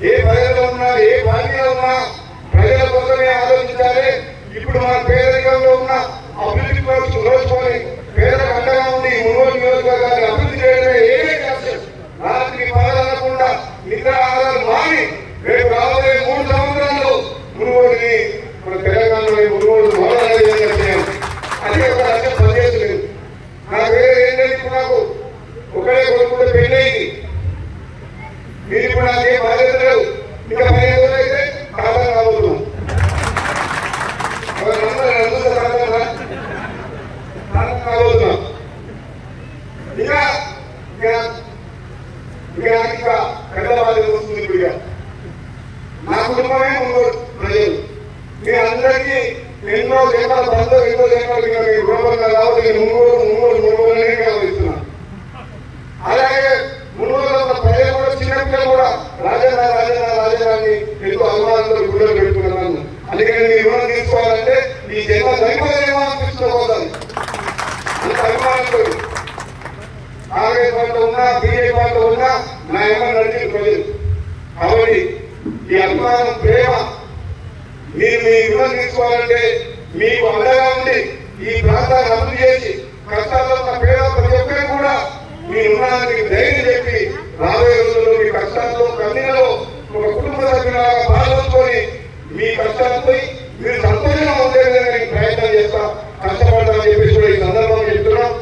ఏ ప్రజల్లో ఉన్నా ఏ పార్టీలో ఉన్నా ప్రజల కోసమే ఆలోచించాలి. ఇప్పుడు మన పేదరికంలో ఉన్న అభివృద్ధి కోసం రోజుకొని పేదలకు అండగా ఉండి మునుగోడు నియోజకవర్గాన్ని అభివృద్ధి చేయడమే ఏకైక లక్ష్యం. రాత్రికి పగలనకుండా నిద్ర ఆధారాలు మాని రేపు రాబోయే 3 సంవత్సరాల్లో మునుగోడుని మన తెలంగాణలో మునుగోడు మోడల్ చేయాలి. అదే ఒక లక్ష్యం పనిచేయలేదు. నా పేరు ఏంటంటే నాకు ఒకటే కొడుకుంటే పెళ్ళయింది. మీరు ఇప్పుడు నాకేం బాధ్యత లేవు. ఇంకా 15 రోజులు అయితే కాలం రాబోతున్నాం. ఇంకా పెద్ద బాధ్యత వస్తుంది. ఇప్పుడు నా కుటుంబమే మునుగోడు ప్రజలు. మీ అందరికీ ఎన్నో జన్మల బంధువు ఎన్నో జన్మలు రుణపడిన కాబట్టి నేను మునుగోడు గమనిస్తున్నాను. అలాగే మునుగోడులో ఉన్న ప్రజలు కూడా చిన్నపిల్లలు కూడా రాజధాని ఎంతో అభిమానంతో గుడిలో పెట్టుకున్నాను. అందుకని మీ రుణం తీసుకోవాలంటే ఈ జన్మ సరిపోలేమో అనిపిస్తుంది. అంత అభిమానంతో కాంగ్రెస్ పార్టీ ఉన్నా బీజేపీ పార్టీ ఉన్నా నా ఏమన్నా నడిచిన ప్రజలు. కాబట్టి ఈ అభిమానం ప్రేమ మీరు మీ రుణం తీసుకోవాలంటే మీకు అండగా ఉండి ఈ ప్రాంతాన్ని అభివృద్ధి చేసి కష్టాల్లో ఉన్న పేద ప్రతి ఒక్కరికి కూడా మీ రుణానికి ధైర్యం చెప్పి రాబోయే రోజుల్లో మీ కష్టాల్లో కన్నీళ్ళలో ఒక కుటుంబ సభ్యులాగా పాల్గొని మీ కష్టాలపై మీరు సంతోషంగా ఉండే విధంగా ప్రయత్నం చేస్తా కష్టపడతామని చెప్పేసి కూడా ఈ సందర్భంగా చెప్తున్నాం.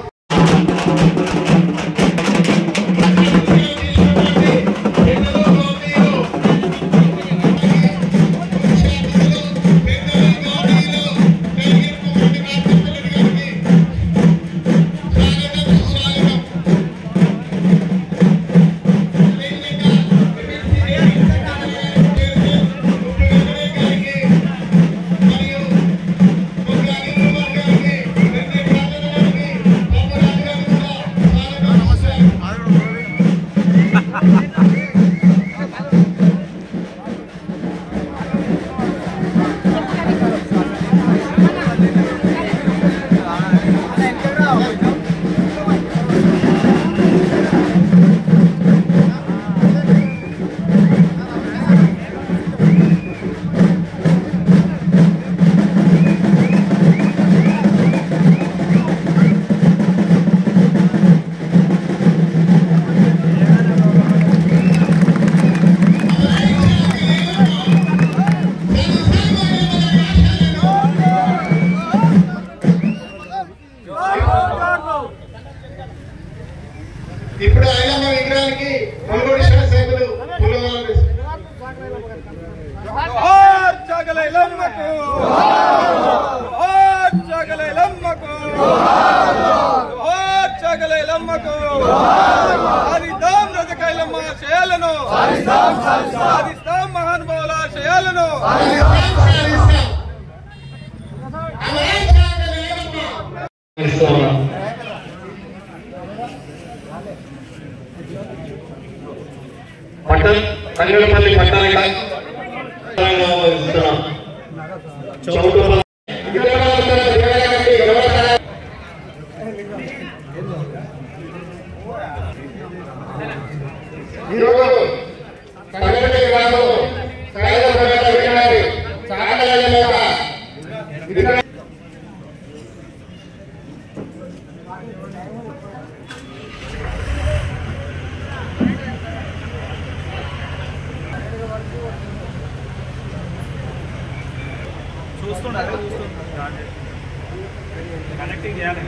ఇప్పుడు ఐలమ్మ విగ్రహానికి మునుగోడు శాసనసభ్యులు మహానుభావుల శయాలను తంగళపల్లి పట్టణ ఈరోజు కనెక్టింగ్ చేయాలి.